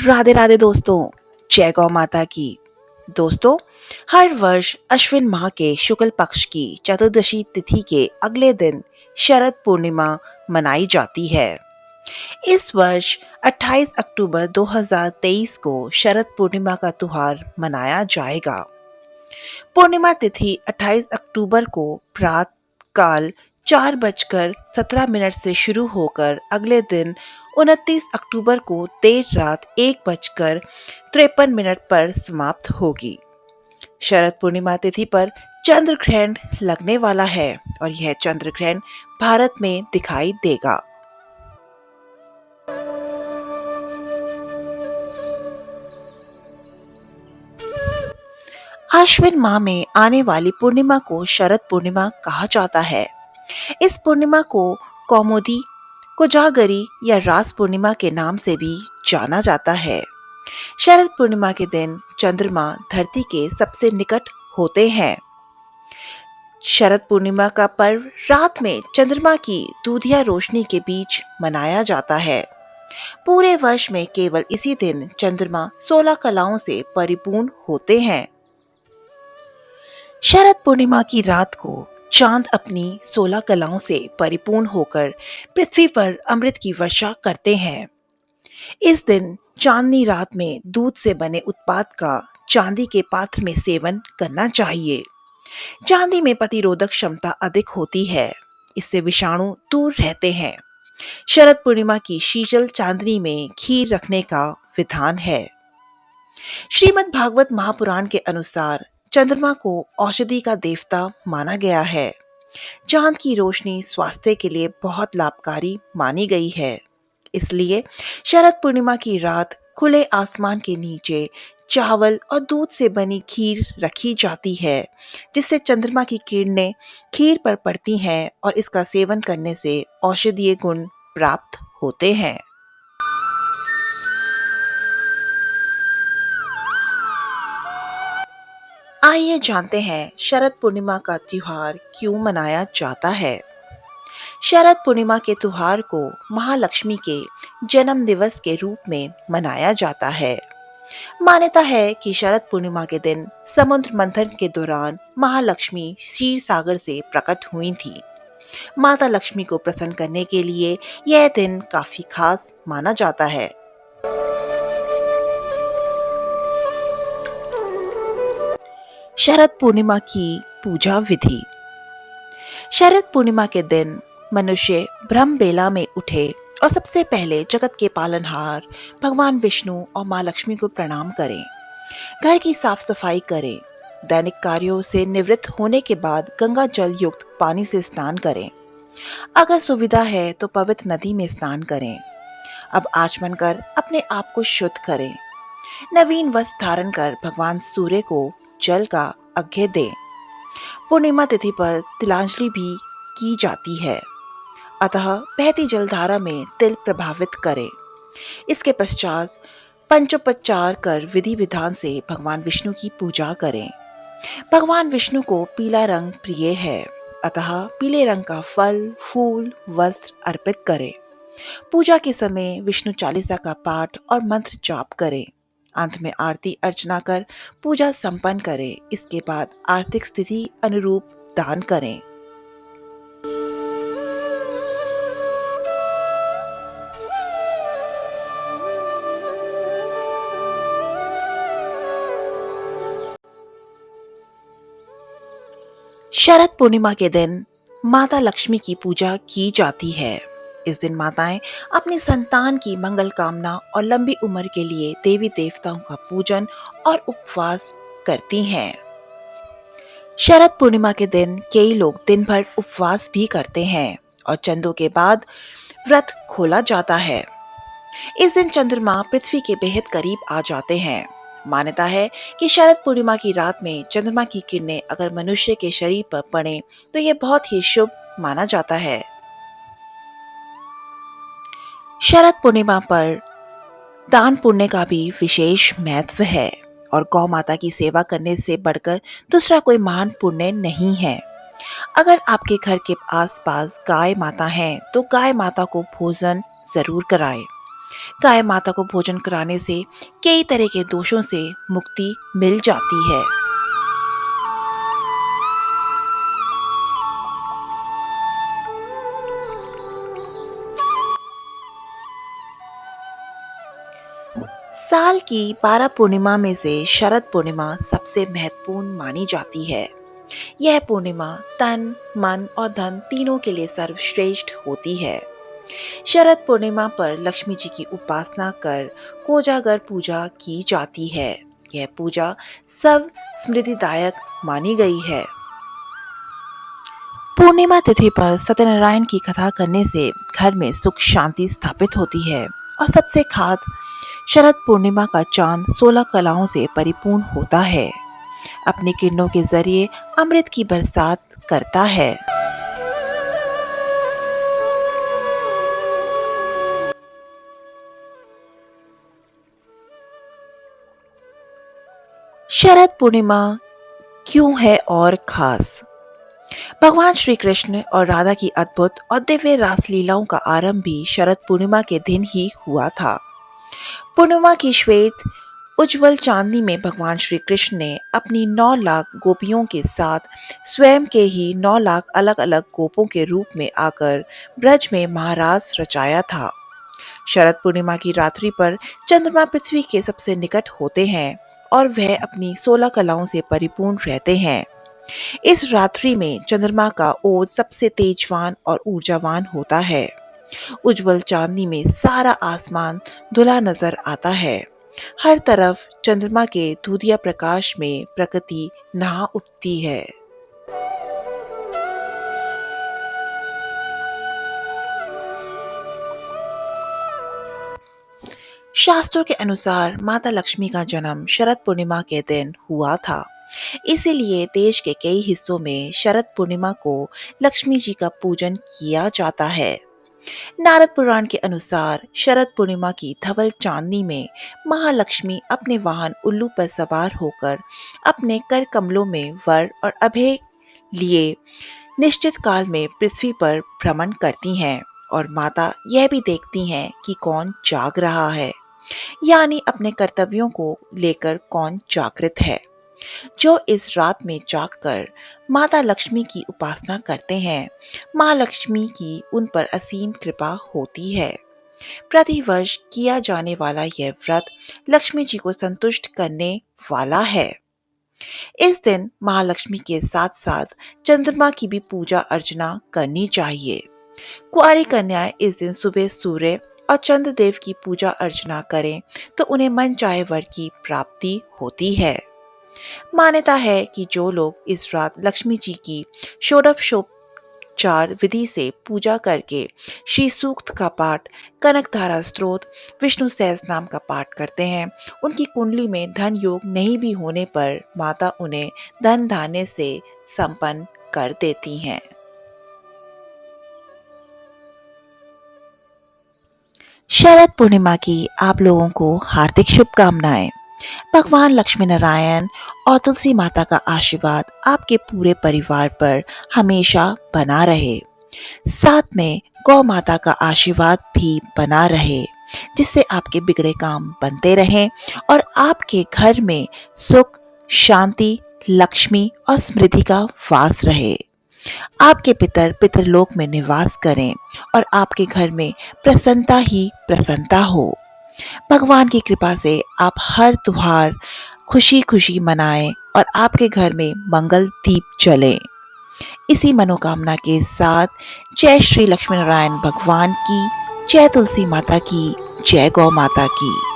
राधे राधे दोस्तों। जय गौ माता की। दोस्तों, हर वर्ष अश्विन माह के शुक्ल पक्ष की चतुर्दशी तिथि के अगले दिन शरद पूर्णिमा मनाई जाती है। इस वर्ष 28 अक्टूबर 2023 को शरद पूर्णिमा का त्योहार मनाया जाएगा। पूर्णिमा तिथि 28 अक्टूबर को प्रातः काल 4:17 से शुरू होकर अगले दिन 29 अक्टूबर को देर रात 1:53 पर समाप्त होगी। शरद पूर्णिमा तिथि पर चंद्र ग्रहण लगने वाला है और यह चंद्र ग्रहण भारत में दिखाई देगा। आश्विन माह में आने वाली पूर्णिमा को शरद पूर्णिमा कहा जाता है। इस पूर्णिमा को कौमुदी, कोजागरी या रास पूर्णिमा के नाम से भी जाना जाता है। शरद पूर्णिमा के दिन चंद्रमा धरती के सबसे निकट होते हैं। शरद पूर्णिमा का पर्व रात में चंद्रमा की दूधिया रोशनी के बीच मनाया जाता है। पूरे वर्ष में केवल इसी दिन चंद्रमा 16 कलाओं से परिपूर्ण होते हैं। शरद पूर्णिमा की रात को चांद अपनी 16 कलाओं से परिपूर्ण होकर पृथ्वी पर अमृत की वर्षा करते हैं। इस दिन चांदनी रात में दूध से बने उत्पाद का चांदी के पात्र में सेवन करना चाहिए। चांदी में प्रतिरोधक क्षमता अधिक होती है, इससे विषाणु दूर रहते हैं। शरद पूर्णिमा की शीतल चांदनी में खीर रखने का विधान है। श्रीमद् भागवत महापुराण के अनुसार चंद्रमा को औषधि का देवता माना गया है। चांद की रोशनी स्वास्थ्य के लिए बहुत लाभकारी मानी गई है। इसलिए शरद पूर्णिमा की रात खुले आसमान के नीचे चावल और दूध से बनी खीर रखी जाती है, जिससे चंद्रमा की किरणें खीर पर पड़ती हैं और इसका सेवन करने से औषधीय गुण प्राप्त होते हैं। आइए जानते हैं शरद पूर्णिमा का त्योहार क्यों मनाया जाता है। शरद पूर्णिमा के त्योहार को महालक्ष्मी के जन्म दिवस के रूप में मनाया जाता है। मान्यता है कि शरद पूर्णिमा के दिन समुद्र मंथन के दौरान महालक्ष्मी क्षीर सागर से प्रकट हुई थी। माता लक्ष्मी को प्रसन्न करने के लिए यह दिन काफी खास माना जाता है। शरद पूर्णिमा की पूजा विधि। शरद पूर्णिमा के दिन मनुष्य ब्रह्म बेला में उठे और सबसे पहले जगत के पालनहार भगवान विष्णु और माँ लक्ष्मी को प्रणाम करें। घर की साफ सफाई करें। दैनिक कार्यों से निवृत्त होने के बाद गंगा जल युक्त पानी से स्नान करें। अगर सुविधा है तो पवित्र नदी में स्नान करें। अब आचमन कर अपने आप को शुद्ध करें। नवीन वस्त्र धारण कर भगवान सूर्य को जल का अर्घ्य दें। पूर्णिमा तिथि पर तिलांजलि भी की जाती है, अतः बहती जलधारा में तिल प्रभावित करें। इसके पश्चात पंचोपचार कर विधि विधान से भगवान विष्णु की पूजा करें। भगवान विष्णु को पीला रंग प्रिय है, अतः पीले रंग का फल, फूल, वस्त्र अर्पित करें। पूजा के समय विष्णु चालीसा का पाठ और मंत्र जाप करें। अंत में आरती अर्चना कर पूजा संपन्न करें। इसके बाद आर्थिक स्थिति अनुरूप दान करें। शरद पूर्णिमा के दिन माता लक्ष्मी की पूजा की जाती है। इस दिन माताएं अपनी संतान की मंगल कामना और लंबी उम्र के लिए देवी देवताओं का पूजन और उपवास करती हैं। शरद पूर्णिमा के दिन कई लोग दिन भर उपवास भी करते हैं और चंदों के बाद व्रत खोला जाता है। इस दिन चंद्रमा पृथ्वी के बेहद करीब आ जाते हैं। मान्यता है कि शरद पूर्णिमा की रात में चंद्रमा की किरणें अगर मनुष्य के शरीर पर पड़े तो यह बहुत ही शुभ माना जाता है। शरद पूर्णिमा पर दान पुण्य का भी विशेष महत्व है और गौ माता की सेवा करने से बढ़कर दूसरा कोई महान पुण्य नहीं है। अगर आपके घर के आसपास गाय माता हैं तो गाय माता को भोजन जरूर कराएं। गाय माता को भोजन कराने से कई तरह के दोषों से मुक्ति मिल जाती है। साल की 12 पूर्णिमा में से शरद पूर्णिमा सबसे महत्वपूर्ण मानी जाती है। यह पूर्णिमा तन, मन और धन तीनों के लिए सर्वश्रेष्ठ होती है। शरद पूर्णिमा पर लक्ष्मी जी की उपासना कर कोजागर पूजा की जाती है। यह पूजा सब समृद्धिदायक मानी गई है। पूर्णिमा तिथि पर सत्यनारायण की कथा करने से घर में सुख शांति स्थापित होती है और सबसे खास शरद पूर्णिमा का चांद 16 कलाओं से परिपूर्ण होता है। अपनी किरणों के जरिए अमृत की बरसात करता है। शरद पूर्णिमा क्यों है और खास? भगवान श्री कृष्ण और राधा की अद्भुत और दिव्य रासलीलाओं का आरंभ भी शरद पूर्णिमा के दिन ही हुआ था। पूर्णिमा की श्वेत उज्जवल चांदनी में भगवान श्री कृष्ण ने अपनी 9 लाख गोपियों के साथ स्वयं के ही 9 लाख अलग अलग गोपों के रूप में आकर ब्रज में महारास रचाया था। शरद पूर्णिमा की रात्रि पर चंद्रमा पृथ्वी के सबसे निकट होते हैं और वह अपनी 16 कलाओं से परिपूर्ण रहते हैं। इस रात्रि में चंद्रमा का ओज सबसे तेजवान और ऊर्जावान होता है। उज्जवल चांदनी में सारा आसमान धुला नजर आता है। हर तरफ चंद्रमा के दूधिया प्रकाश में प्रकृति नहा उठती है। शास्त्रों के अनुसार माता लक्ष्मी का जन्म शरद पूर्णिमा के दिन हुआ था। इसीलिए देश के कई हिस्सों में शरद पूर्णिमा को लक्ष्मी जी का पूजन किया जाता है। नारद पुराण के अनुसार शरद पूर्णिमा की धवल चांदनी में महालक्ष्मी अपने वाहन उल्लू पर सवार होकर अपने कर कमलों में वर और अभय लिए निश्चित काल में पृथ्वी पर भ्रमण करती हैं और माता यह भी देखती हैं कि कौन जाग रहा है, यानी अपने कर्तव्यों को लेकर कौन जागृत है। जो इस रात में जागकर माता लक्ष्मी की उपासना करते हैं, माँ लक्ष्मी की उन पर असीम कृपा होती है। प्रतिवर्ष किया जाने वाला यह व्रत लक्ष्मी जी को संतुष्ट करने वाला है। इस दिन महालक्ष्मी के साथ साथ चंद्रमा की भी पूजा अर्चना करनी चाहिए। कुंवारी कन्याएं इस दिन सुबह सूर्य और चंद्रदेव की पूजा अर्चना करें तो उन्हें मन चाहे वर की प्राप्ति होती है। मान्यता है कि जो लोग इस रात लक्ष्मी जी की षोडशोपचार विधि से पूजा करके श्री सूक्त का पाठ, कनकधारा स्तोत्र, विष्णु सहस्त्र नाम का पाठ करते हैं, उनकी कुंडली में धन योग नहीं भी होने पर माता उन्हें धन धान्य से संपन्न कर देती हैं। शरद पूर्णिमा की आप लोगों को हार्दिक शुभकामनाएं। भगवान लक्ष्मी नारायण और तुलसी माता का आशीर्वाद आपके पूरे परिवार पर हमेशा बना रहे। साथ में गौ माता का आशीर्वाद भी बना रहे, जिससे आपके बिगड़े काम बनते रहें और आपके घर में सुख, शांति, लक्ष्मी और समृद्धि का वास रहे। आपके पितर पितरलोक में निवास करें और आपके घर में प्रसन्नता ही प्रसन्नता हो। भगवान की कृपा से आप हर त्योहार खुशी खुशी मनाएं और आपके घर में मंगल दीप जले। इसी मनोकामना के साथ जय श्री लक्ष्मी नारायण भगवान की, जय तुलसी माता की, जय गौ माता की।